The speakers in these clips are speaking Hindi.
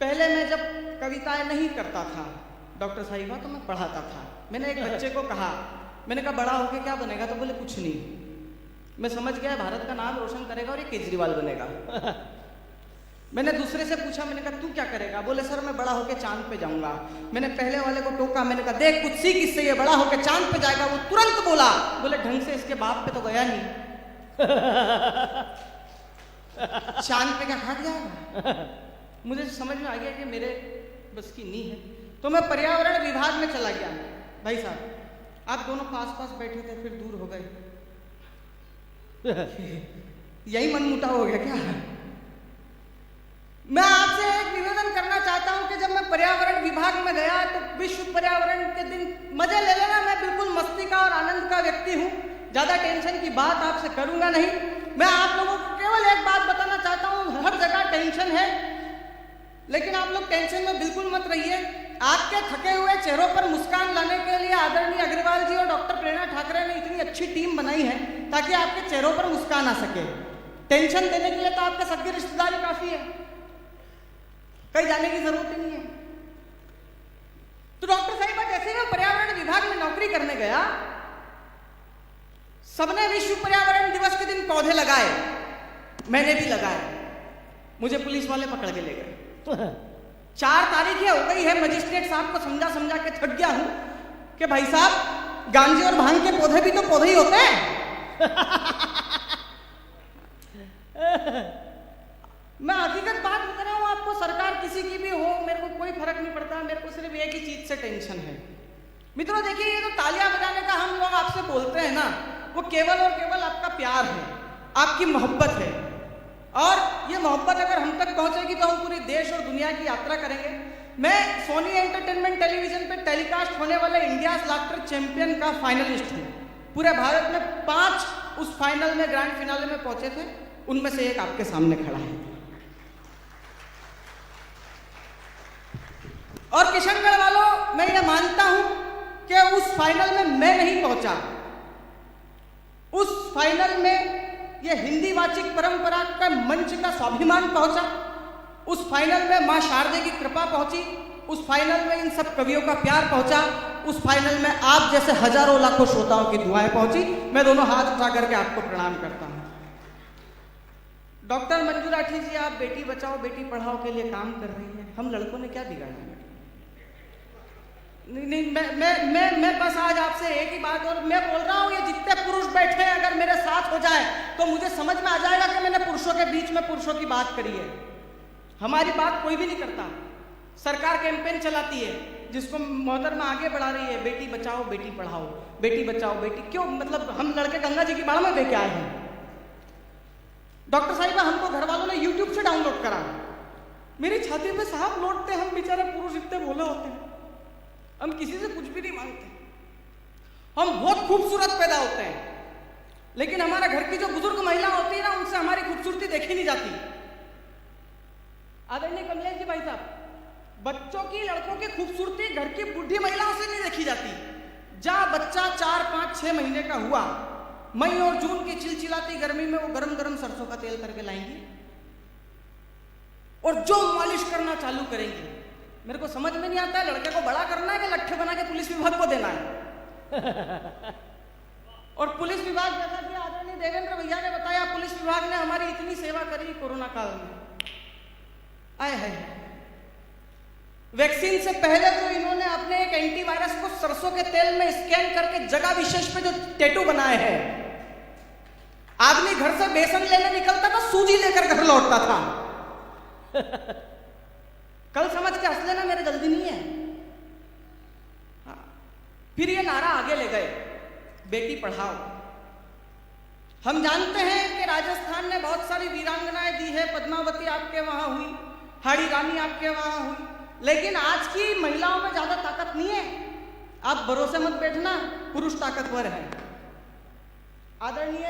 पहले मैं जब कविताएं नहीं करता था डॉक्टर साहिबा तो मैं पढ़ाता था। मैंने एक बच्चे को कहा, मैंने कहा बड़ा होके क्या बनेगा? तो बोले कुछ नहीं। मैं समझ गया भारत का नाम रोशन करेगा और ये केजरीवाल बनेगा। मैंने दूसरे से पूछा, मैंने कहा तू क्या करेगा? बोले सर मैं बड़ा होके चांद पे जाऊंगा। मैंने पहले वाले को टोका, मैंने कहा देख कुछ सीख इससे, ये बड़ा होके चांद पे जाएगा। वो तुरंत बोला, बोले ढंग से इसके बाप पे तो गया नहीं। चांद पे क्या भाग जाएगा? मुझे समझ में आ गया कि मेरे बस की नहीं है, तो मैं पर्यावरण विभाग में चला गया। भाई साहब आप दोनों पास पास बैठे थे फिर दूर हो गए, यही मनमुटाव हो गया क्या? मैं आपसे एक निवेदन करना चाहता हूं कि जब मैं पर्यावरण विभाग में गया तो विश्व पर्यावरण के दिन मजे ले लेना, मैं बिल्कुल मस्ती का और आनंद का व्यक्ति हूं, ज्यादा टेंशन की बात आपसे करूंगा नहीं। मैं आप लोगों को केवल एक बात बताना चाहता हूं, हर जगह टेंशन है, लेकिन आप लोग टेंशन में बिल्कुल मत रहिए। आपके थके हुए चेहरों पर मुस्कान लाने के लिए आदरणीय अग्रवाल जी और डॉक्टर प्रेरणा ठाकरे ने इतनी अच्छी टीम बनाई है ताकि आपके चेहरों पर मुस्कान आ सके। टेंशन देने के लिए तो आपके सगे रिश्तेदारी काफी है, कहीं जाने की जरूरत ही नहीं है। तो डॉक्टर साहिबा जैसे ही मैं पर्यावरण विभाग में नौकरी करने गया, सबने विश्व पर्यावरण दिवस के दिन पौधे लगाए, मैंने भी लगाए। मुझे पुलिस वाले पकड़ के ले गए। 4 तारीखें हो गई है, मजिस्ट्रेट साहब को समझा समझा के थक गया हूं कि भाई साहब गांजे और भांग के पौधे भी तो पौधे ही होते हैं। मैं हकीकत बात बता रहा हूं आपको, सरकार किसी की भी हो मेरे को कोई फर्क नहीं पड़ता, मेरे को सिर्फ एक ही चीज से टेंशन है। मित्रों देखिए, ये तो तालियां बजाने का हम लोग आपसे बोलते हैं ना, वो केवल और केवल आपका प्यार है, आपकी मोहब्बत है। और ये मोहब्बत अगर हम तक पहुंचेगी तो हम पूरी देश और दुनिया की यात्रा करेंगे। मैं सोनी एंटरटेनमेंट टेलीविजन पे टेलीकास्ट होने वाले इंडिया लाफ्टर चैंपियन का फाइनलिस्ट हूं। पूरे भारत में 5 उस फाइनल में ग्रैंड फिनाले में पहुंचे थे, उनमें से एक आपके सामने खड़ा है। और किशनगढ़ वालों, मैं ये मानता हूं कि उस फाइनल में मैं नहीं पहुंचा, उस फाइनल में ये हिंदी वाचिक परंपरा का मंच का स्वाभिमान पहुंचा, उस फाइनल में मां शारदे की कृपा पहुंची, उस फाइनल में इन सब कवियों का प्यार पहुंचा, उस फाइनल में आप जैसे हजारों लाखों श्रोताओं की दुआएं पहुंची। मैं दोनों हाथ उठा करके आपको प्रणाम करता हूं। डॉक्टर मंजू राठी जी, आप बेटी बचाओ बेटी पढ़ाओ के लिए काम कर रही हैं, हम लड़कों ने क्या बिगाड़ा है? नहीं, मैं बस आज आपसे एक ही बात, और मैं बोल रहा हूं ये जितने पुरुष बैठे हैं अगर मेरे साथ हो जाए तो मुझे समझ में आ जाएगा कि मैंने पुरुषों के बीच में पुरुषों की बात करी है। हमारी बात कोई भी नहीं करता। सरकार कैंपेन चलाती है जिसको मोहतरमा आगे बढ़ा रही है, बेटी बचाओ बेटी पढ़ाओ, बेटी बचाओ बेटी, क्यों? मतलब हम लड़के गंगा जी की बाढ़ में बेके आए हैं। डॉक्टर साहिबा हमको घर वालों ने यूट्यूब से डाउनलोड करा, मेरी छाती पे सांप लौटते, हम बेचारे पुरुष इतने भोले होते हैं, हम किसी से कुछ भी नहीं मांगते, हम बहुत खूबसूरत पैदा होते हैं, लेकिन हमारे घर की जो बुजुर्ग महिला होती है ना, उनसे हमारी खूबसूरती देखी नहीं जाती। आदरणीय कमलेश जी भाई साहब, बच्चों की, लड़कों की खूबसूरती घर की बुढ़ी महिलाओं से नहीं देखी जाती। जहां बच्चा 4, 5, 6 महीने का हुआ, मई और जून की चिलचिलाती गर्मी में वो गरम गरम सरसों का तेल करके लाएंगी और जो मालिश करना चालू करेंगी। मेरे को समझ में नहीं आता है लड़के को बड़ा करना है कि लट्ठे बना के पुलिस विभाग को देना है। और पुलिस विभाग, जैसा कि आदरणीय देवेंद्र भैया ने बताया, पुलिस विभाग ने हमारी इतनी सेवा करी कोरोना काल में, आए है। वैक्सीन से पहले तो इन्होंने अपने एक एंटीवायरस को सरसों के तेल में स्कैन करके जगह विशेष पे जो टैटू बनाए हैं, आदमी घर से बेसन लेने निकलता था, सूजी लेकर घर लौटता था। कल समझ के हंस लेना, मेरे जल्दी नहीं है। हाँ। फिर ये नारा आगे ले गए, बेटी पढ़ाओ। हम जानते हैं कि राजस्थान ने बहुत सारी वीरांगनाएं दी है, पद्मावती आपके वहां हुई, हाड़ी रानी आपके वहां हुई, लेकिन आज की महिलाओं में ज्यादा ताकत नहीं है। आप भरोसे मत बैठना, पुरुष ताकतवर है। आदरणीय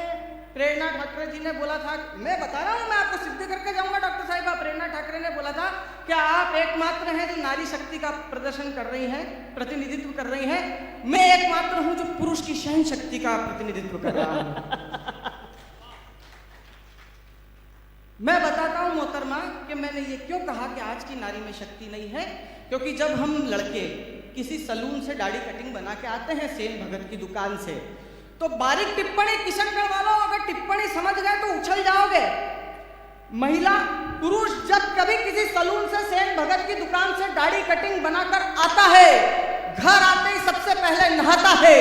प्रेरणा ठाकरे जी ने बोला था, मैं बता रहा हूं, मैं आपको सिद्ध करके जाऊंगा डॉक्टर साहिबा, प्रेरणा ठाकरे ने बोला था कि आप एकमात्र हैं जो नारी शक्ति का प्रदर्शन कर रही हैं, प्रतिनिधित्व कर रही हैं। मैं एकमात्र हूं जो पुरुष की सहन शक्ति का प्रतिनिधित्व कर रहा हूं। मैं बताता हूं मोहतरमा कि मैंने ये क्यों कहा कि आज की नारी में शक्ति नहीं है, क्योंकि जब हम लड़के किसी सलून से दाढ़ी कटिंग बना के आते हैं सेन भगत की दुकान से, तो बारीक टिप्पणी किशनगढ़ वालों अगर टिप्पणी समझ गए तो उछल जाओगे। महिला पुरुष जब कभी किसी सलून से सेन भगत की दुकान से दाढ़ी कटिंग बनाकर आता है, घर आते ही सबसे पहले नहाता है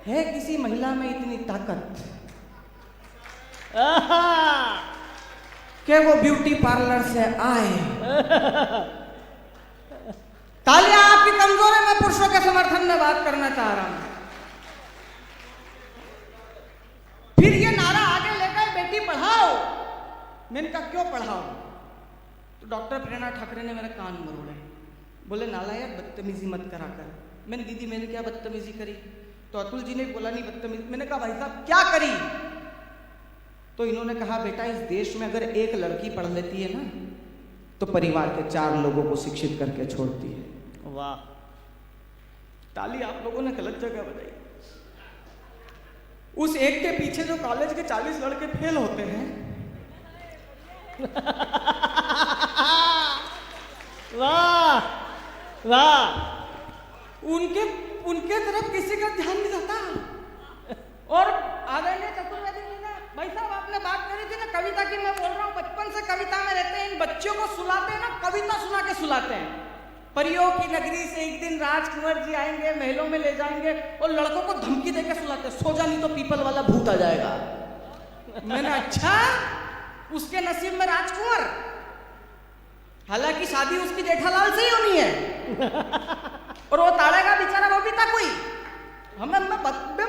किसी महिला में इतनी ताकत कि वो ब्यूटी पार्लर से आए। तालियां आपकी कमजोर है, मैं पुरुषों के समर्थन में बात करना चाह रहा हूं। फिर ये नारा आगे लेकर बेटी पढ़ाओ। मैंने कहा क्यों पढ़ाओ? तो डॉक्टर प्रेरणा ठाकरे ने मेरे कान मरोड़े, बोले नालायक बदतमीजी मत करा कर। मैंने दीदी मैंने क्या बदतमीजी करी? तो अतुल जी ने बोला नहीं बदतमीजी। मैंने कहा भाई साहब क्या करी? तो इन्होंने कहा बेटा इस देश में अगर एक लड़की पढ़ लेती है ना तो परिवार के 4 लोगों को शिक्षित करके छोड़ती है। वाह, ताली आप लोगों ने गलत जगह बजाई। उस एक के पीछे जो कॉलेज के 40 लड़के फेल होते हैं वाह वाह, उनके तरफ किसी का ध्यान नहीं जाता। और आदरणीय चतुर्वेदी जी ने, भाई साहब आपने बात करी थी ना कविता की, मैं बोल रहा हूँ बचपन से कविता में रहते हैं। इन बच्चों को सुलाते हैं ना, कविता सुना के सुलाते हैं। परियों की नगरी से एक दिन राजकुंवर जी आएंगे, महलों में ले जाएंगे और लड़कों को धमकी देके सुलाते, सो जा नहीं तो पीपल वाला भूत आ जाएगा। मैंने अच्छा, उसके नसीब में राजकुंवर, हालांकि शादी उसकी जेठालाल से ही होनी है और वो ताड़ेगा बेचारा, वो भी था कोई। मैं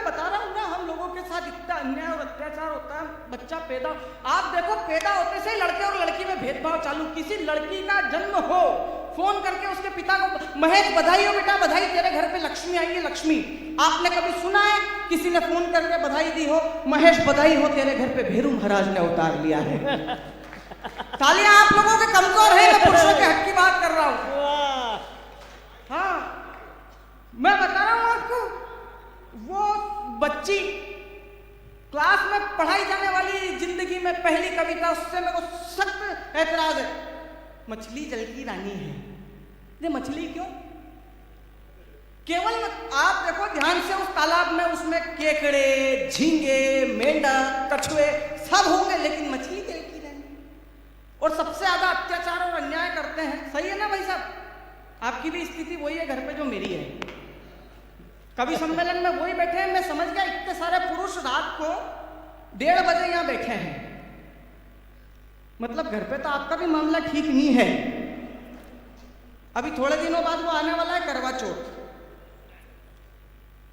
बता रहा हूँ ना, हम लोगों के साथ इतना अन्याय और अत्याचार होता है। बच्चा पैदा, आप देखो पैदा होते से ही लड़के और लड़की में भेदभाव चालू। किसी लड़की का जन्म हो, फोन करके उसके पिता को, महेश बधाई हो बेटा, बधाई, तेरे घर पे लक्ष्मी आएंगी लक्ष्मी। आपने कभी सुना है किसी ने फोन करके बधाई दी हो, महेश बधाई हो तेरे घर पे भेरू महाराज ने उतार लिया है? तालियां आप लोगों के कमजोर है, मैं पुरुषों के हक की बात कर रहा हूं। हाँ, मैं बता रहा हूं आपको, वो बच्ची क्लास में पढ़ाई जाने वाली जिंदगी में पहली कविता, उससे मेरे को सख्त ऐतराज है। मछली जल की रानी है। ये मछली क्यों? केवल आप देखो ध्यान से उस तालाब में, उसमें केकड़े, झींगे, मेंढक, कछुए सब होंगे, लेकिन मछली जल की रानी। और सबसे ज्यादा अत्याचार और अन्याय करते हैं। सही है ना भाई साहब? आपकी भी स्थिति वही है घर पे जो मेरी है। कवि सम्मेलन में वही बैठे हैं, मैं समझ गया इतने सारे पुरुष रात को 1:30 बजे यहां बैठे हैं, मतलब घर पे तो आपका भी मामला ठीक नहीं है। अभी थोड़े दिनों बाद वो आने वाला है करवा चौथ,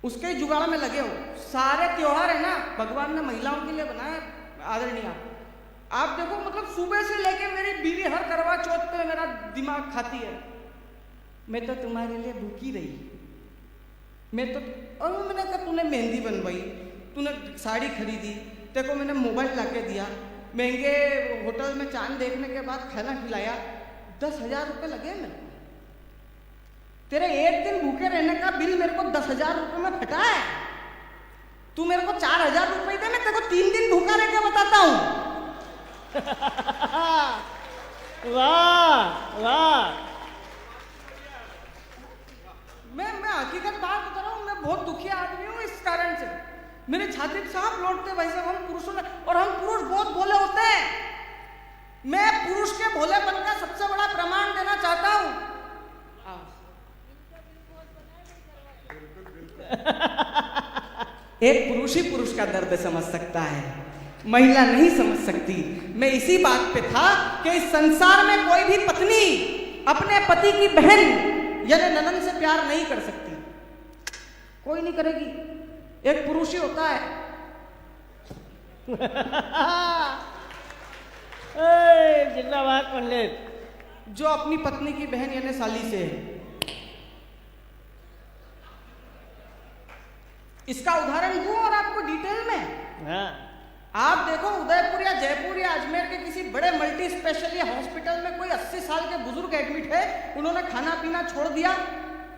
उसके ही जुगाड़ में लगे हो। सारे त्योहार है ना भगवान ने महिलाओं के लिए बनाया। आदरणीय आप देखो, मतलब सुबह से लेके मेरी बीवी हर करवा चौथ पे मेरा दिमाग खाती है, मैं तो तुम्हारे लिए भूखी रही, मैं तो। और मैंने कहा तूने मेहंदी बनवाई, तूने साड़ी खरीदी, तेरे को मैंने मोबाइल ला के दिया, महंगे होटल में चांद देखने के बाद खाना खिलाया, 10,000 रुपये लगे मेरे को। तेरे एक दिन भूखे रहने का बिल मेरे को 10,000 रुपये में फटा है। तू मेरे को 4,000 रुपये दे, मैं तेरे को 3 दिन भूखा रह के बताता हूँ। वाह वाह, मैं हकीकत बात बता रहा हूँ, मैं बहुत दुखी आदमी हूँ इस कारण से। मेरे छाती पे सांप लौटते भाई साहब, हम पुरुषों ने, और हम पुरुष बहुत भोले होते हैं। मैं पुरुष के भोलेपन का सबसे बड़ा प्रमाण देना चाहता हूँ। एक पुरुष ही पुरुष का दर्द समझ सकता है, महिला नहीं समझ सकती। मैं इसी बात पे था कि इस संसार में कोई भी पत्नी अपने पति की बहन यानी ननन से प्यार नहीं कर सकती, कोई नहीं करेगी, एक पुरुष ही होता है। जिंदाबाद पंडित, जो अपनी पत्नी की बहन यानी साली से है। इसका उदाहरण दूं और आपको डिटेल में। हाँ। आप देखो उदयपुर या जयपुर या अजमेर के किसी बड़े मल्टी स्पेशलिटी हॉस्पिटल में कोई 80 साल के बुजुर्ग एडमिट है, उन्होंने खाना पीना छोड़ दिया,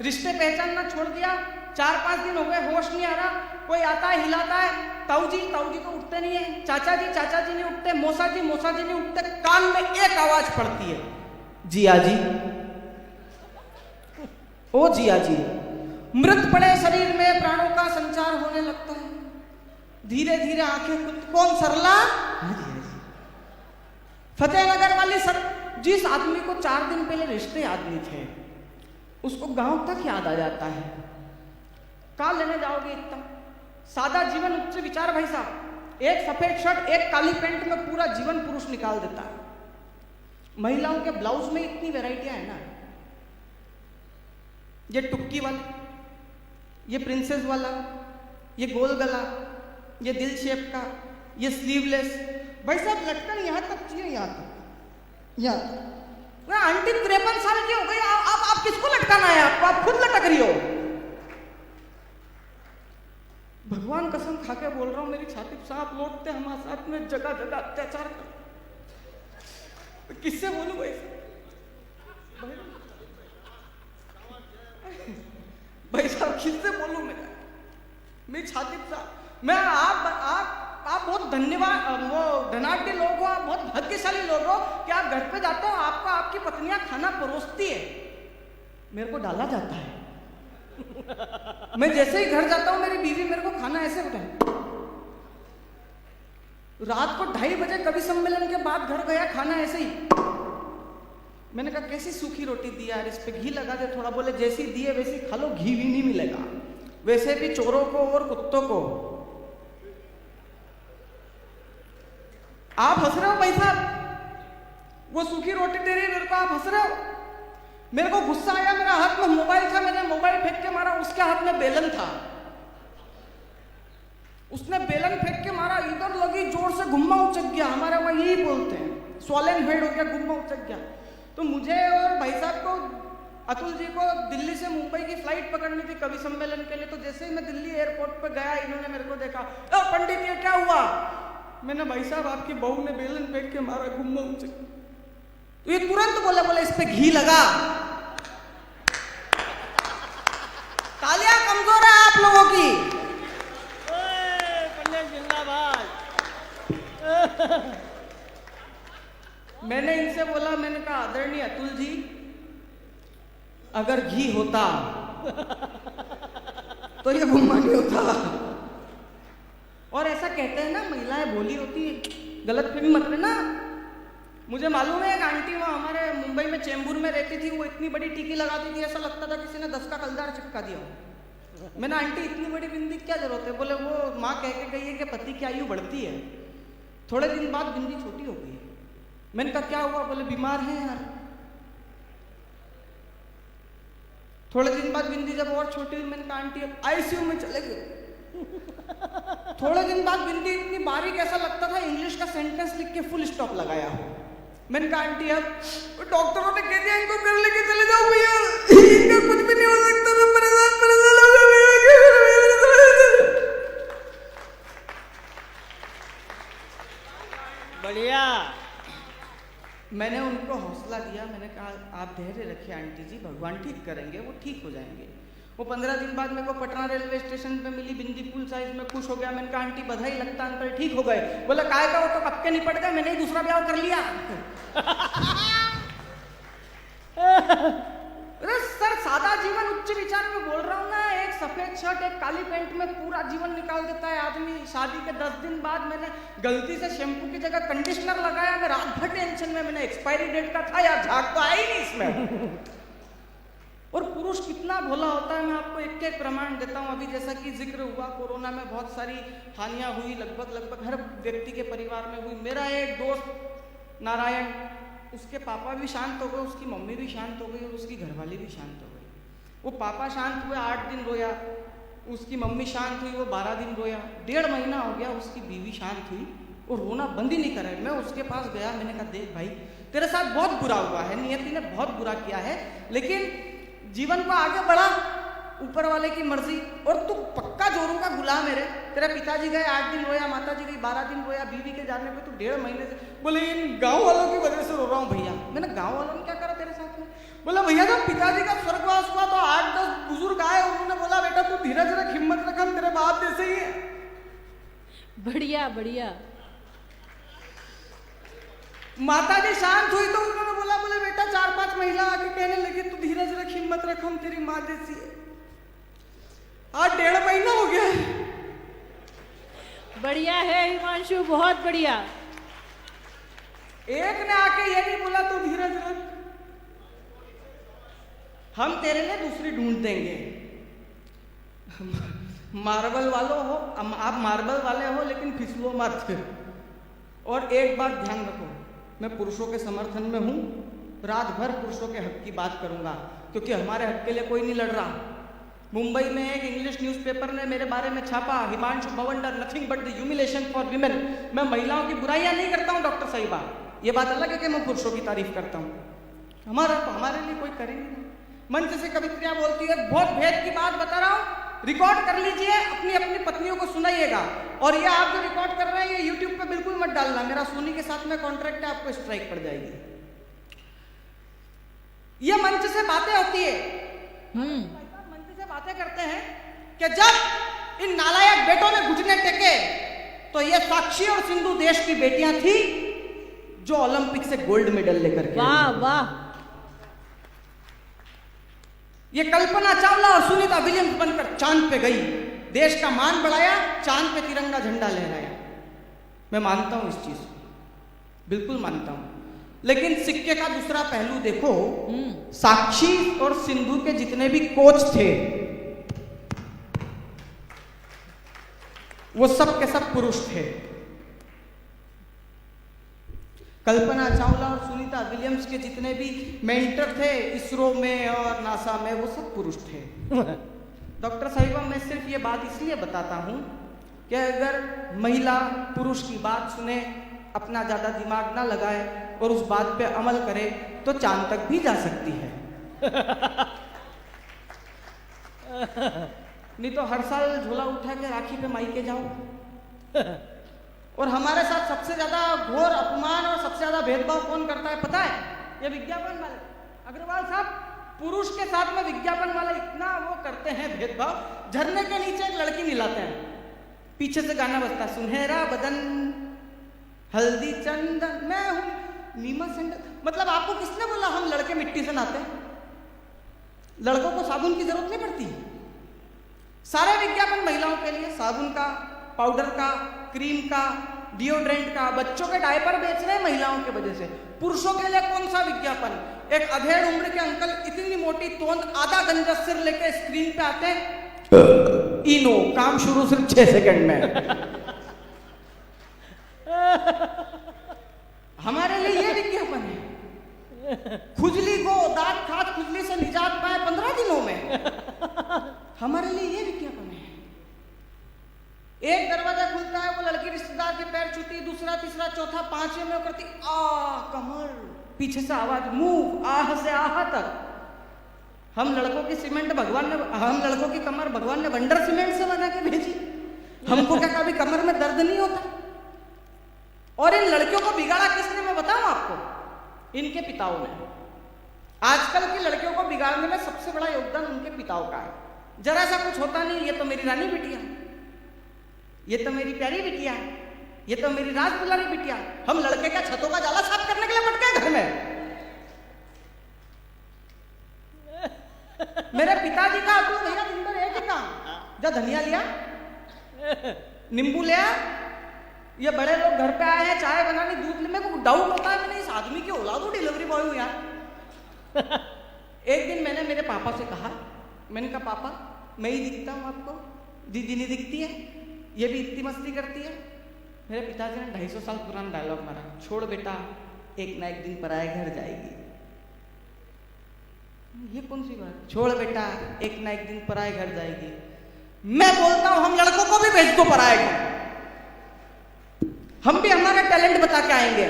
रिश्ते पहचानना छोड़ दिया, 4-5 दिन हो गए होश नहीं आ रहा, कोई आता है हिलाता है, ताऊ जी तो उठते नहीं है, चाचा जी नहीं उठते, मौसा जी नहीं उठते, कान में एक आवाज पड़ती है, जिया जी। ओ जिया जी। मृत पड़े शरीर में प्राणों का संचार होने लगता है, धीरे धीरे आंखें खुद। कौन? सरला? फतेहनगर वाली सर। जिस आदमी को 4 दिन पहले रिश्ते आदमी थे, उसको गांव तक याद आ जाता है। कहाँ लेने जाओगे इतना सादा जीवन, उच्च विचार भाई साहब। एक सफेद शर्ट, एक काली पैंट में पूरा जीवन पुरुष निकाल देता है। महिलाओं के ब्लाउज में इतनी वैरायटियां है ना, ये टुक्की वाला, ये प्रिंसेस वाला, ये गोल गला, ये दिल शेप का, ये स्लीवलेस। भाई साहब लटकन यहां तक चाहिए, यहां तक, यहां तक। आंटी 53 साल की हो गई, आप किसको लटकाना है? आपको आप खुद लटक रही हो। भगवान कसम खा के बोल रहा हूं, मेरी छाती सांप लौटते हमारे साथ में जगह जगह अत्याचार कर। किससे बोलूं भाई? भाई साहब किससे बोलूं? मेरी छाती साहब। मैं आप बहुत धन्यवाद, वो धनाढ़ लोग हो, आप बहुत भाग्यशाली लोग हो कि आप घर पे जाते हो, आपको आपकी पत्नियां खाना परोसती है, मेरे को डाला जाता है। मैं जैसे ही घर जाता हूं, मेरी बीवी मेरे को खाना ऐसे उठाए। रात को 2:30 बजे कवि सम्मेलन के बाद घर गया, खाना ऐसे ही। मैंने कहा कैसी सूखी रोटी दी यार, इस पे घी लगा दे थोड़ा। बोले जैसी दिए वैसी खा लो, घी भी नहीं मिलेगा। वैसे भी चोरों को और कुत्तों को। आप हंस रहे हो भाई साहब, वो सूखी रोटी दे रही है मेरे को, आप हंस रहे हो। मेरे को गुस्सा आया, मेरा हाथ में मोबाइल था, मैंने मोबाइल फेंक के मारा, उसके हाथ में बेलन था, उसने बेलन फेंक के मारा, इधर लगी जोर से, गुम्मा उचक गया। हमारे वहां यही बोलते हैं, स्वॉलन हेड हो गया, गुम्मा उचक गया। तो मुझे और भाई साहब को, अतुल जी को दिल्ली से मुंबई की फ्लाइट पकड़नी थी कवि सम्मेलन के लिए। तो जैसे ही मैं दिल्ली एयरपोर्ट पर गया, इन्होंने मेरे को देखा, पंडित ये क्या हुआ? मैंने भाई साहब आपकी बहू ने बेलन फेंक के मारा, गुम्मा उचक। तो ये तुरंत बोले इस पे घी लगा। तालियां कमजोर है आप लोगों की। पंडित जिंदाबाद। मैंने इनसे बोला, मैंने कहा आदरणीय अतुल जी, अगर घी होता तो ये गुम्मा नहीं होता। और ऐसा कहते हैं ना, महिलाएं भोली होती है, गलत फहमी मत लेना। मुझे मालूम है एक आंटी वहाँ हमारे मुंबई में चेंबूर में रहती थी, वो इतनी बड़ी टीकी लगाती थी, ऐसा लगता था किसी ने 10 का कलदार चिपका दिया। मैंने आंटी इतनी बड़ी बिंदी क्या जरूरत है? बोले वो माँ कह के गई है कि पति की आयु बढ़ती है। थोड़े दिन बाद बिंदी छोटी हो गई। मैंने कहा क्या हुआ? बोले बीमार है यार। थोड़े दिन बाद बिंदी जब और छोटी हुई, मैंने कहा आंटी अब आईसीयू में चले गए। थोड़े दिन बाद बिंदी इतनी बारीक, ऐसा लगता था इंग्लिश का सेंटेंस लिख के फुल स्टॉप लगाया हो। मैंने कहा आंटी अब डॉक्टरों ने कह दिया इनको घर लेके चले जाओ भैया, इनका कुछ भी नहीं हो सकता, मैं परेशान बढ़िया। मैंने उनको हौसला दिया, मैंने कहा आप धैर्य रखिए आंटी जी, भगवान ठीक करेंगे, वो ठीक हो जाएंगे। वो 15 दिन बाद मेरे को पटना रेलवे स्टेशन पे मिली, बिंदी फुल साइज में, खुश हो गया। मैंने कहा आंटी बधाई, लगता अंकल ठीक हो गए। बोला काय का, वो तो कब के निपट गए, मैंने ही दूसरा ब्याह कर लिया। अरे सर सादा जीवन उच्च विचार में बोल रहा हूँ ना। एक सफेद शर्ट, एक काली पैंट में पूरा जीवन निकाल देता है आदमी। शादी के 10 दिन बाद मैंने गलती से शैम्पू की जगह कंडीशनर लगाया। मैं रात भर टेंशन में, मैंने एक्सपायरी डेट का था यार, झाग तो आई नहीं इसमें। और पुरुष कितना भोला होता है, मैं आपको एक एक प्रमाण देता हूँ। अभी जैसा कि जिक्र हुआ, कोरोना में बहुत सारी हानियां हुई, लगभग हर व्यक्ति के परिवार में हुई। मेरा एक दोस्त नारायण, उसके पापा भी शांत हो गए, उसकी मम्मी भी शांत हो गई और उसकी घरवाली भी शांत हो गई। वो पापा शांत हुए, 8 दिन रोया, उसकी मम्मी शांत हुई, वो 12 दिन रोया। 1.5 महीना हो गया, उसकी बीवी शांत हुई, वो रोना बंद ही नहीं करे। मैं उसके पास गया, मैंने कहा देख भाई तेरे साथ बहुत बुरा हुआ है, नियति ने बहुत बुरा किया है, लेकिन जीवन को आगे बढ़ा, ऊपर वाले की मर्जी। और तू पक्का जोरों का गुलाम है रे। तेरे पिताजी गए, 8 दिन रोया, माताजी गई 12 दिन रोया, बीवी के जाने पे तू 1.5 महीने से। बोले इन गांव वालों की वजह से रो रहा हूँ भैया। मैंने गांव वालों ने क्या करा तेरे साथ में? बोला भैया जब पिताजी का स्वर्गवास हुआ तो 8-10 बुजुर्ग आए, उन्होंने बोला बेटा तू धीरज रख, हिम्मत रख, हम तेरे बाप जैसे ही है। बढ़िया बढ़िया। माता जी शांत हुई तो उन्होंने बोला, बोले बेटा 4-5 महिला आके कहने लगी तू धीरज रख, हिम्मत रख, हम तेरी माँ जैसी है। आज 1.5 महीना हो गया है। बढ़िया है हिमांशु, बहुत बढ़िया। एक ने आके ये नहीं बोला तू धीरज रख, हम तेरे लिए दूसरी ढूंढ देंगे। मार्बल वालों हो, आप मार्बल वाले हो लेकिन फिसलो मत। और एक बात ध्यान रखो, मैं पुरुषों के समर्थन में हूं, रात भर पुरुषों के हक की बात करूंगा, क्योंकि हमारे हक के लिए कोई नहीं लड़ रहा। मुंबई में एक इंग्लिश न्यूज़पेपर ने मेरे बारे में छापा, Himanshu Bhawandar nothing but the humiliation for women. मैं महिलाओं की बुराइयां नहीं करता हूं डॉक्टर साहिबा, ये बात अलग है कि मैं पुरुषों की तारीफ करता हूं। हमारे लिए कोई करे नहीं। मंच से कवित्रियां बोलती है, बहुत भेद की बात बता रहा हूं, रिकॉर्ड कर लीजिए, अपनी अपनी पत्नियों को सुनाइएगा। और ये आप जो रिकॉर्ड कर रहे हैं ये यूट्यूब पे बिल्कुल मत डालना, मेरा सोनी के साथ में कॉन्ट्रैक्ट है, आपको स्ट्राइक पड़ जाएगी। ये मंच से बातें होती है, मंच से बातें करते हैं कि जब इन नालायक बेटों ने घुटने टेके तो ये साक्षी और सिंधु देश की बेटियां थी जो ओलंपिक से गोल्ड मेडल लेकर के। वाह वाह। ये कल्पना चावला और सुनीता विलियम्स बनकर चांद पे गई, देश का मान बढ़ाया, चांद पे तिरंगा झंडा लहराया। मैं मानता हूं इस चीज को, बिल्कुल मानता हूं। लेकिन सिक्के का दूसरा पहलू देखो, साक्षी और सिंधु के जितने भी कोच थे वो सब के सब पुरुष थे। कल्पना चावला और सुनीता विलियम्स के जितने भी मेंटर थे इसरो में और नासा में, वो सब पुरुष थे। डॉक्टर साहिबा, मैं सिर्फ ये बात इसलिए बताता हूं कि अगर महिला पुरुष की बात सुने, अपना ज्यादा दिमाग ना लगाए और उस बात पे अमल करे तो चांद तक भी जा सकती है। नहीं तो हर साल झोला उठा के राखी पे मायके जाओ। और हमारे साथ सबसे ज्यादा घोर अपमान और सबसे ज्यादा भेदभाव कौन करता है पता है? ये विज्ञापन वाले। अग्रवाल साहब, पुरुष के साथ में विज्ञापन वाले इतना वो करते हैं भेदभाव, झरने के नीचे एक लड़की मिलाते हैं, पीछे से गाना बजता, सुनहरा बदन हल्दी चंदन मैं हूं नीमा संडल। मतलब आपको किसने बोला हम लड़के मिट्टी से नहाते हैं? लड़कों को साबुन की जरूरत नहीं पड़ती। सारे विज्ञापन महिलाओं के लिए, साबुन का, पाउडर का, क्रीम का, डिओड्रेंट का, बच्चों के डायपर बेच रहे हैं महिलाओं की वजह से। पुरुषों के लिए कौन सा विज्ञापन? एक अधेड़ उम्र के अंकल इतनी मोटी तोंद, आधा गंजा सिर लेके स्क्रीन पे आते हैं, इनो काम शुरू सिर्फ 6 सेकंड में। हमारे लिए ये विज्ञापन है। खुजली को, दांत खाद खुजली से निजात पाए 15 दिनों में, हमारे लिए ये विज्ञापन है। एक दरवाजा खुलता है, वो लड़की रिश्तेदार के पैर छूती, दूसरा, तीसरा, चौथा, 5वें में करती आ कमर, पीछे से आवाज, मुंह, आह से आह तक। हम लड़कों की सीमेंट भगवान ने, हम लड़कों की कमर भगवान ने वंडर सीमेंट से बना के भेजी। हमको क्या कभी कमर में दर्द नहीं होता? और इन लड़कियों को बिगाड़ा किसने, मैं बताऊं आपको? इनके पिताओं ने। आजकल की लड़कियों को बिगाड़ने में सबसे बड़ा योगदान उनके पिताओं का है। जरा सा कुछ होता नहीं, ये तो मेरी रानी बिटिया, ये तो मेरी प्यारी बिटिया, ये तो मेरी राज दुलारी बिटिया। हम लड़के का छतों का जाला साफ करने के लिए पटके घर में। मेरे पिताजी का अतुल भैया दिन भर एक ही काम, जा धनिया लिया, नींबू लिया, ये बड़े लोग घर पे आए हैं, चाय बनानी, दूध ले। मेरे को डाउट होता है, मैंने इस आदमी की औलाद हूं, डिलीवरी बॉय हूं यार। एक दिन मैंने मेरे पापा से कहा, मैंने कहा पापा मैं ही दिखता हूं आपको, दीदी नहीं दिखती है, ये भी इतनी मस्ती करती है। मेरे पिताजी ने 250 साल पुराना डायलॉग मारा, छोड़ बेटा एक ना एक दिन पराए घर जाएगी। ये कौन सी बात, छोड़ बेटा एक ना एक दिन पराए घर जाएगी। मैं बोलता हूं हम लड़कों को भी भेज दो पराए घर, हम भी हमारा टैलेंट बता के आएंगे।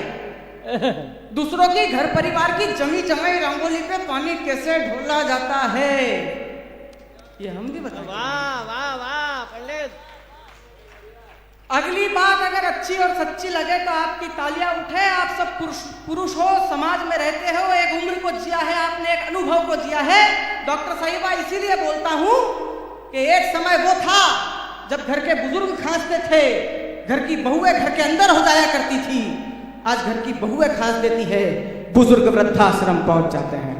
दूसरों की घर परिवार की जमी जमाई रंगोली पे पानी कैसे ढोला जाता है ये हम भी बताएंगे। वाह वाह वाह पंडित। अगली बात अगर अच्छी और सच्ची लगे तो आपकी तालियां उठे। आप सब पुरुष हो, समाज में रहते हो, एक उम्र को जिया है आपने, एक अनुभव को जिया है। डॉक्टर साहिबा, इसीलिए बोलता हूं कि एक समय वो था जब घर के बुजुर्ग खांसते थे, घर की बहुएं घर के अंदर हो जाया करती थी, आज घर की बहुएं खास देती है, बुजुर्ग वृद्धाश्रम पहुंच जाते हैं।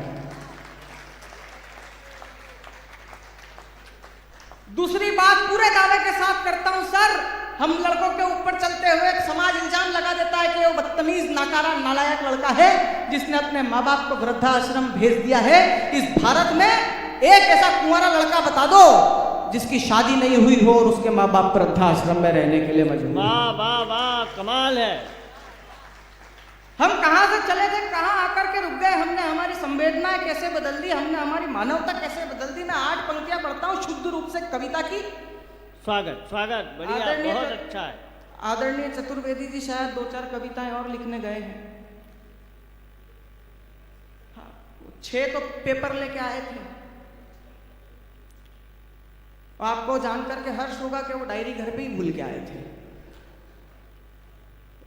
दूसरी बात पूरे दावे के साथ करता हूं सर, हम लड़कों के ऊपर चलते हुए समाज इल्जाम लगा देता है कि वो बदतमीज नाकारा नालायक लड़का है जिसने अपने माँ बाप को वृद्धाश्रम भेज दिया है। इस भारत में एक ऐसा कुंवारा लड़का बता दो जिसकी शादी नहीं हुई हो और उसके माँ बाप वृद्धाश्रम में रहने के लिए मजबूर। वाह वाह वाह, कमाल है। हम कहां से चले थे, कहां आकर के रुक गए। हमने हमारी संवेदनाएं कैसे बदल दी, हमने हमारी मानवता कैसे बदल दी। मैं 8 पंक्तियां पढ़ता हूं शुद्ध रूप से कविता की। स्वागत स्वागत, बढ़िया, बहुत अच्छा है। आदरणीय चतुर्वेदी जी शायद 2-4 कविताएं और लिखने गए हैं। हाँ, 6 तो पेपर लेके आए थे। आपको जानकर के हर्ष होगा कि वो डायरी घर पे ही भूल के आए थे।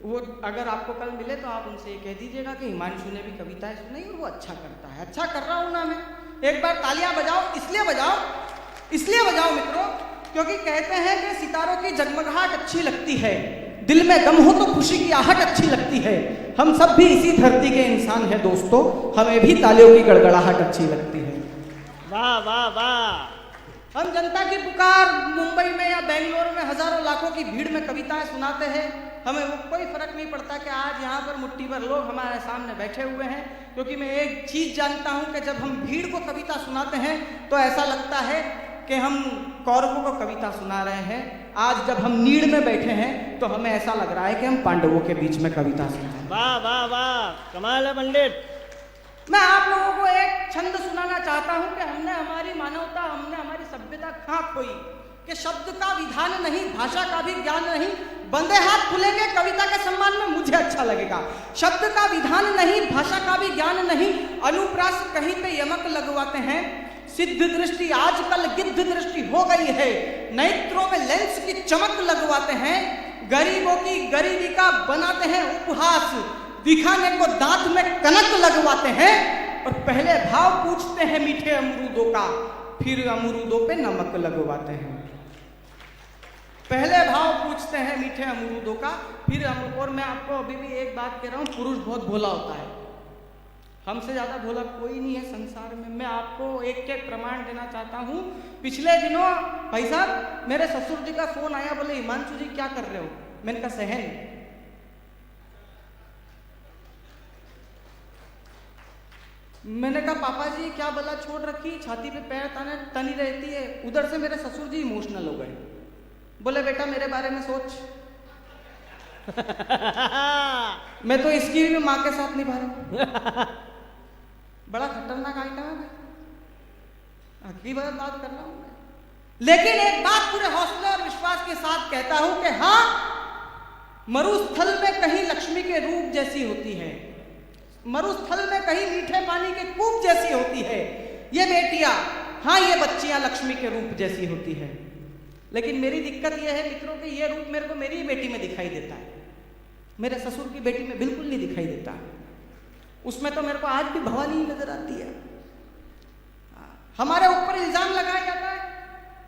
वो अगर आपको कल मिले तो आप उनसे ये कह दीजिएगा कि हिमांशु ने भी कविताएं सुनी और वो अच्छा करता है। अच्छा कर रहा हूं ना मैं, एक बार तालियां बजाओ, इसलिए बजाओ मित्रों, क्योंकि कहते हैं कि सितारों की जगमगाहट अच्छी लगती है, दिल में गम हो तो खुशी की आहट अच्छी लगती है। हम सब भी इसी धरती के इंसान हैं दोस्तों, हमें भी तालियों की गड़गड़ाहट अच्छी लगती है। वाह वाह वाह। हम जनता की पुकार मुंबई में या बेंगलोर में हजारों लाखों की भीड़ में कविताएं सुनाते हैं, हमें वो कोई फर्क नहीं पड़ता कि आज यहाँ पर मुट्ठी भर लोग हमारे सामने बैठे हुए हैं, क्योंकि मैं एक चीज जानता हूँ कि जब हम भीड़ को कविता सुनाते हैं तो ऐसा लगता है कि हम कौरवों को कविता सुना रहे हैं। आज जब हम नीड़ में बैठे हैं तो हमें ऐसा लग रहा है कि हम पांडवों के बीच में कविता सुना रहे हैं। वाह वाह वाह, कमाल है पंडित। मैं आप लोगों को एक छंद सुनाना चाहता हूं कि हमने हमारी मानवता, हमने हमारी सभ्यता कहां खोई, कि शब्द का विधान नहीं, भाषा का भी ज्ञान नहीं, बंदे हाथ खुलेंगे कविता के सम्मान में मुझे अच्छा लगेगा। शब्द का विधान नहीं, भाषा का भी ज्ञान नहीं, अनुप्रास कहीं पे यमक लगवाते हैं, सिद्ध दृष्टि आजकल गिद्ध दृष्टि हो गई है, नेत्रों में लेंस की चमक लगवाते हैं, गरीबों की गरीबी का बनाते हैं उपहास, दिखाने को दांत में कनक लगवाते हैं, और पहले भाव पूछते हैं मीठे अमरूदों का, फिर अमरूदों पे नमक लगवाते हैं। पहले भाव पूछते हैं मीठे अमरूदों का, फिर और मैं आपको अभी भी एक बात कह रहा हूं, पुरुष बहुत भोला होता है, हमसे ज्यादा भोला कोई नहीं है संसार में। मैं आपको एक प्रमाण देना चाहता हूं। पिछले दिनों भाई साहब मेरे ससुर जी का फोन आया, बोले हिमांशु जी क्या कर रहे हो। मैंने कहा सहन। मैंने कहा पापा जी क्या बला छोड़ रखी, छाती पे पैर तनी रहती है। उधर से मेरे ससुर जी इमोशनल हो गए, बोले बेटा मेरे बारे में सोच। मैं तो इसकी भी माँ के साथ निभा रहा हूं। बड़ा खतरनाक आइटम है भाई, अगली बार बात कर रहा हूं मैं। लेकिन एक बात पूरे हौसले और विश्वास के साथ कहता हूं कि हाँ, मरुस्थल में कहीं लक्ष्मी के रूप जैसी होती है, मरुस्थल में कहीं मीठे पानी के कूप जैसी होती है ये बेटियां, हाँ ये बच्चियां लक्ष्मी के रूप जैसी होती है। लेकिन मेरी दिक्कत यह है मित्रों कि ये रूप मेरे को मेरी ही बेटी में दिखाई देता है, मेरे ससुर की बेटी में बिल्कुल नहीं दिखाई देता। उसमें तो मेरे को आज भी भवानी नजर आती है। हमारे ऊपर इल्जाम लगाया जाता है।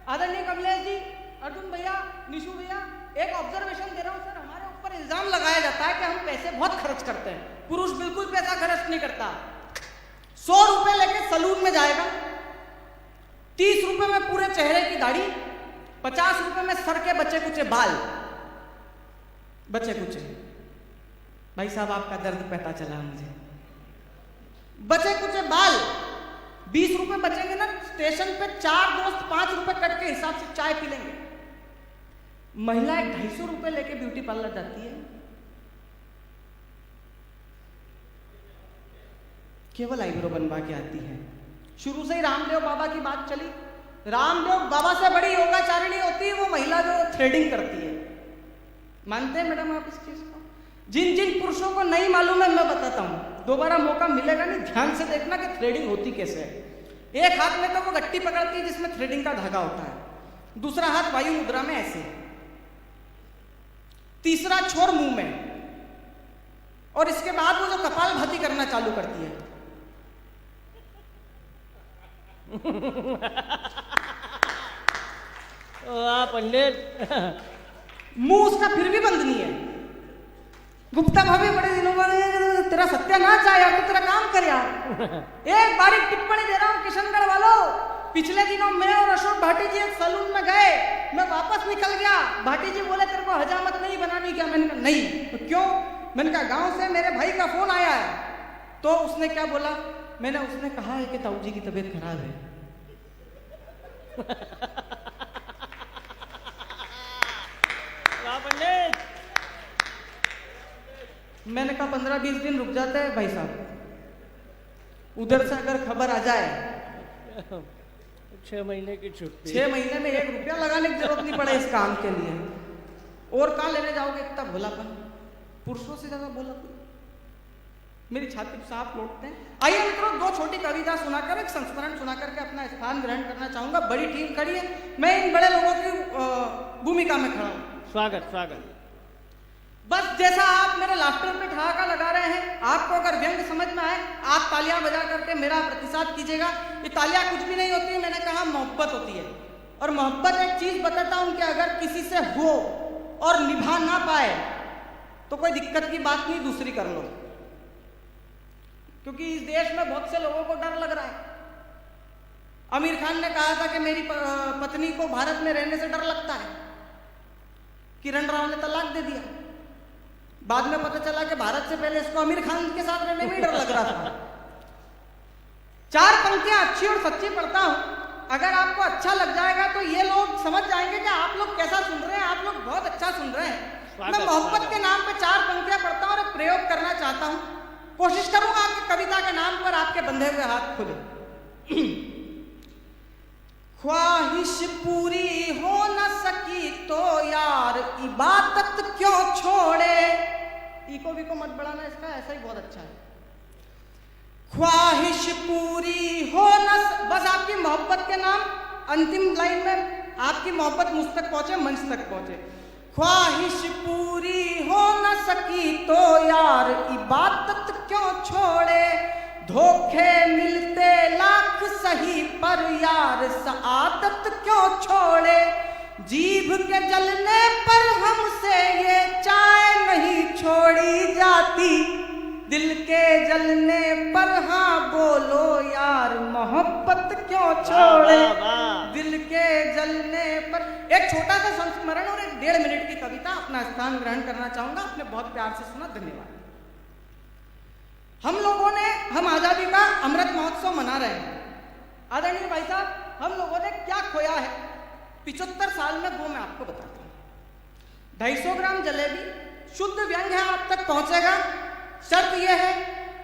आदरणीय कमलेश जी, अर्जुन भैया, निशु भैया, एक ऑब्जर्वेशन दे रहा हूं सर, हमारे ऊपर इल्जाम लगाया जाता है कि हम पैसे बहुत खर्च करते हैं। पुरुष बिल्कुल पैसा खर्च नहीं करता। 100 रुपए लेके सलून में जाएगा, 30 रुपए में पूरे चेहरे की दाढ़ी, 50 रुपए में सर के बचे कुचे बाल, बचे कुचे। भाई साहब आपका दर्द पता चला मुझे, बचे कुचे बाल, 20 रुपए बचेंगे ना, स्टेशन पे 4 दोस्त 5 रुपए कट के हिसाब से चाय पी लेंगे। महिलाएं 250 रुपए लेके ब्यूटी पार्लर जाती है, केवल आईब्रो बनवा के आती है। शुरू से ही रामदेव बाबा की बात चली, रामदेव बाबा से बड़ी योगाचारिणी होती है वो महिला जो थ्रेडिंग करती है। मानते हैं मैडम आप इस चीज को? जिन जिन पुरुषों को नहीं मालूम है मैं बताता हूं, दोबारा मौका मिलेगा नहीं, ध्यान से देखना कि थ्रेडिंग होती कैसे है। एक हाथ में तो वो गट्टी पकड़ती है जिसमें थ्रेडिंग का धागा होता है, दूसरा हाथ वायु मुद्रा में ऐसे, तीसरा छोर मुंह में, और इसके बाद वो जो कपाल भाती करना चालू करती है। वाह पंडित, मुंह उसका फिर भी बंद नहीं है। गुप्ता भाभी बड़े दिनों बाद तेरा सत्यानाश है यार, तो तेरा काम कर यार। एक बारीक टिप्पणी दे रहा हूँ किशनगढ़ वालों, पिछले दिनों मैं और अशोक भाटी जी एक सैलून में गए, मैं वापस निकल गया, भाटी जी बोले तेरे को हजामत नहीं बनानी क्या? मैंने कहा नहीं। तो क्यों? मैंने कहा गांव से मेरे भाई का फोन आया है। तो उसने क्या बोला? उसने कहा है कि ताऊ जी की तबीयत खराब है। पंडित। मैंने कहा 15-20 दिन रुक जाते हैं भाई साहब, उधर से अगर खबर आ जाए 6 महीने की छुट्टी, 6 महीने में 1 रुपया लगाने की जरूरत नहीं पड़े इस काम के लिए। और कहाँ लेने जाओगे इतना भोलापन? पुरुषों से ज्यादा भोला कोई? मेरी छाती पे सांप लौटते हैं। आइए मित्रों, 2 छोटी कविता सुनाकर एक संस्मरण सुनाकर के अपना स्थान ग्रहण करना चाहूंगा। बड़ी टीम खड़ी है, मैं इन बड़े लोगों की भूमिका में खड़ा हूं। स्वागत स्वागत। बस जैसा आप मेरे लाफ्टर पे ठहाका लगा रहे हैं, आपको अगर व्यंग समझ में आए, आप तालियां बजा करके मेरा प्रतिसाद कीजिएगा। ये तालियां कुछ भी नहीं होती, मैंने कहा मोहब्बत होती है। और मोहब्बत एक चीज बताता हूं कि अगर किसी से हो और निभा ना पाए तो कोई दिक्कत की बात नहीं, दूसरी कर लो। क्योंकि इस देश में बहुत से लोगों को डर लग रहा है। आमिर खान ने कहा था कि मेरी पत्नी को भारत में रहने से डर लगता है। किरण राव ने तलाक दे दिया, बाद में पता चला कि भारत से पहले इसको आमिर खान के साथ रहने में डर लग रहा था। 4 पंक्तियां अच्छी और सच्ची पढ़ता हूं, अगर आपको अच्छा लग जाएगा तो ये लोग समझ जाएंगे कि आप लोग कैसा सुन रहे हैं। आप लोग बहुत अच्छा सुन रहे हैं। मैं मोहब्बत के नाम पे 4 पंक्तियां पढ़ता हूं और एक प्रयोग करना चाहता हूं। कोशिश करूंगा कि कविता के नाम पर आपके बंधे हुए हाथ खुले। ख्वाहिश पूरी हो न सकी तो यार इबादत क्यों छोड़े। इको विको मत बढ़ाना इसका, ऐसा ही बहुत अच्छा है। ख्वाहिश पूरी हो न बस आपकी मोहब्बत के नाम, अंतिम लाइन में आपकी मोहब्बत मुझ तक पहुंचे, मंच तक पहुंचे। ख्वाहिश पूरी हो न सकी तो यार इबादत क्यों छोड़े। धोखे मिलते लाख सही पर यार सआदत क्यों छोड़े। जीभ के जलने पर हमसे ये चाय नहीं छोड़ी जाती। दिल के जलने पर हाँ बोलो यार मोहब्बत क्यों छोड़े। दिल के जलने पर एक छोटा सा संस्मरण और एक 1.5 मिनट की कविता, अपना स्थान ग्रहण करना चाहूंगा। आपने बहुत प्यार से सुना, धन्यवाद। हम लोगों ने, हम आजादी का अमृत महोत्सव मना रहे हैं। आदरणीय भाई साहब, हम लोगों ने क्या खोया है 75 साल में, वो मैं आपको बताता हूं। 250 ग्राम जलेबी, शुद्ध व्यंग है, आप तक पहुंचेगा। शर्त यह है